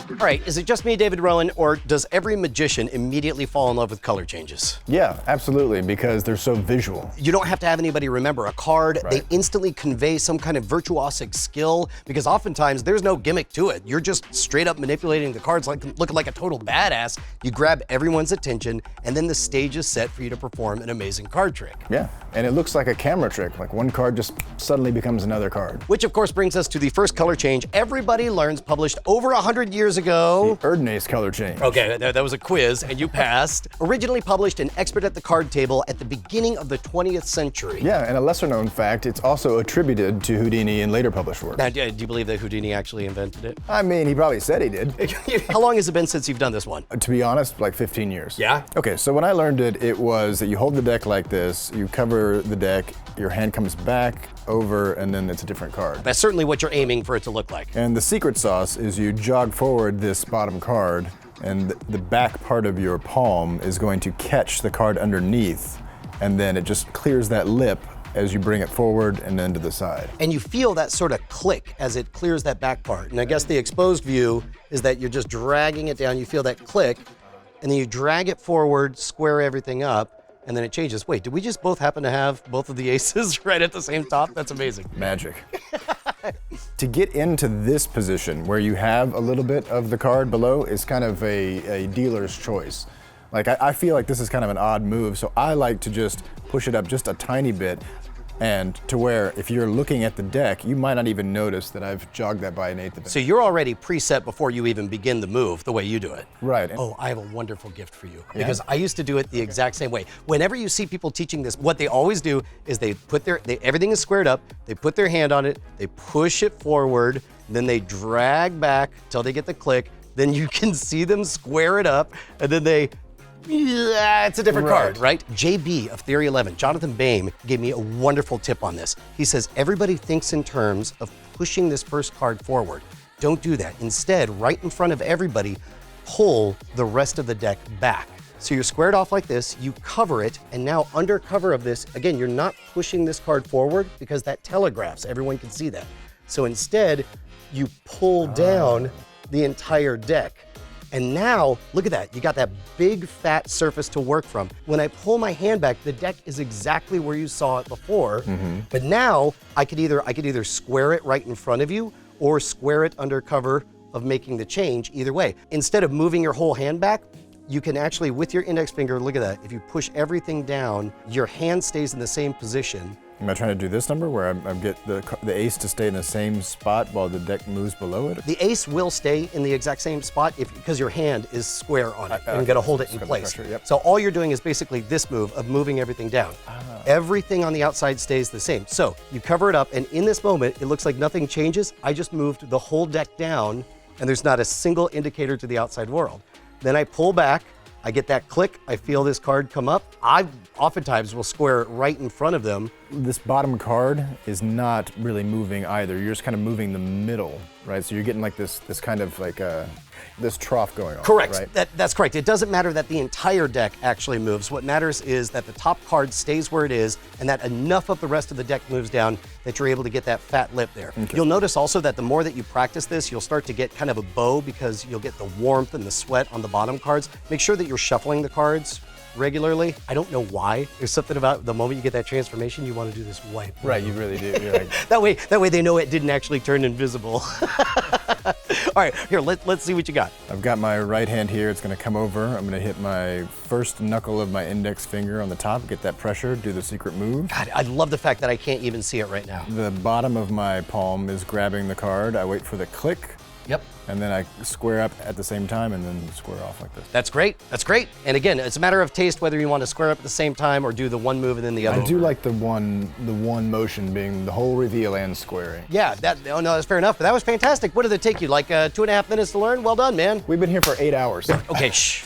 All right, is it just me, David Rowyn, or does every magician immediately fall in love with color changes? Yeah, absolutely, because they're so visual. You don't have to have anybody remember a card. Right. They instantly convey some kind of virtuosic skill because oftentimes there's no gimmick to it. You're just straight up manipulating the cards, like looking like a total badass. You grab everyone's attention, and then the stage is set for you to perform an amazing card trick. Yeah, and it looks like a camera trick, like one card just suddenly becomes another card. Which of course brings us to the first color change everybody learns, published over 100 years ago. The Erdnase Color Change. Okay, that was a quiz and you passed. Originally published in Expert at the Card Table at the beginning of the 20th century. Yeah, and a lesser known fact, it's also attributed to Houdini in later published work. Now, do you believe that Houdini actually invented it? I mean, he probably said he did. How long has it been since you've done this one? To be honest, like 15 years. Yeah? Okay, so when I learned it, it was that you hold the deck like this, you cover the deck, your hand comes back, over, and then it's a different card. That's certainly what you're aiming for it to look like. And the secret sauce is you jog forward this bottom card, and the back part of your palm is going to catch the card underneath, and then it just clears that lip as you bring it forward and then to the side. And you feel that sort of click as it clears that back part. And I guess the exposed view is that you're just dragging it down, you feel that click, and then you drag it forward, square everything up, and then it changes. Wait, did we just both happen to have both of the aces right at the same top? That's amazing. Magic. To get into this position where you have a little bit of the card below is kind of a dealer's choice. Like I feel like this is kind of an odd move, so I like to just push it up just a tiny bit, and to where if you're looking at the deck, you might not even notice that I've jogged that by an eighth of it. So you're already preset before you even begin the move, the way you do it. Right. Oh, I have a wonderful gift for you. Because I used to do it the exact same way. Whenever you see people teaching this, what they always do is they put everything is squared up, they put their hand on it, they push it forward, then they drag back till they get the click, then you can see them square it up, and then it's a different card, right? JB of Theory 11, Jonathan Boehm, gave me a wonderful tip on this. He says, everybody thinks in terms of pushing this first card forward. Don't do that. Instead, right in front of everybody, pull the rest of the deck back. So you're squared off like this, you cover it, and now under cover of this, again, you're not pushing this card forward because that telegraphs, everyone can see that. So instead, you pull down the entire deck. And now, look at that, you got that big fat surface to work from. When I pull my hand back, the deck is exactly where you saw it before, but now I could either square it right in front of you or square it under cover of making the change, either way. Instead of moving your whole hand back, you can actually, with your index finger, look at that, if you push everything down, your hand stays in the same position. Am I trying to do this number where I get the ace to stay in the same spot while the deck moves below it? The ace will stay in the exact same spot because your hand is square on it. And you're gonna hold it in place. Pressure, yep. So all you're doing is basically this move of moving everything down. Everything on the outside stays the same. So you cover it up, and in this moment, it looks like nothing changes. I just moved the whole deck down, and there's not a single indicator to the outside world. Then I pull back, I get that click, I feel this card come up. I oftentimes will square it right in front of them. This bottom card is not really moving either. You're just kind of moving the middle, right? So you're getting like this kind of like this trough going on. Correct, right? That's correct. It doesn't matter that the entire deck actually moves. What matters is that the top card stays where it is and that enough of the rest of the deck moves down that you're able to get that fat lip there. Okay. You'll notice also that the more that you practice this, you'll start to get kind of a bow because you'll get the warmth and the sweat on the bottom cards. Make sure that you're shuffling the cards regularly. I don't know why. There's something about the moment you get that transformation, you want to do this wipe. Right, you really do. You're like... that way they know it didn't actually turn invisible. All right, here, let's see what you got. I've got my right hand here. It's going to come over. I'm going to hit my first knuckle of my index finger on the top, get that pressure, do the secret move. God, I love the fact that I can't even see it right now. The bottom of my palm is grabbing the card. I wait for the click. Yep. And then I square up at the same time and then square off like this. That's great. That's great. And again, it's a matter of taste whether you want to square up at the same time or do the one move and then the other. I do like the one motion being the whole reveal and squaring. Yeah, no, that's fair enough. But that was fantastic. What did it take you? Like 2.5 minutes to learn? Well done, man. We've been here for 8 hours. Okay, shh.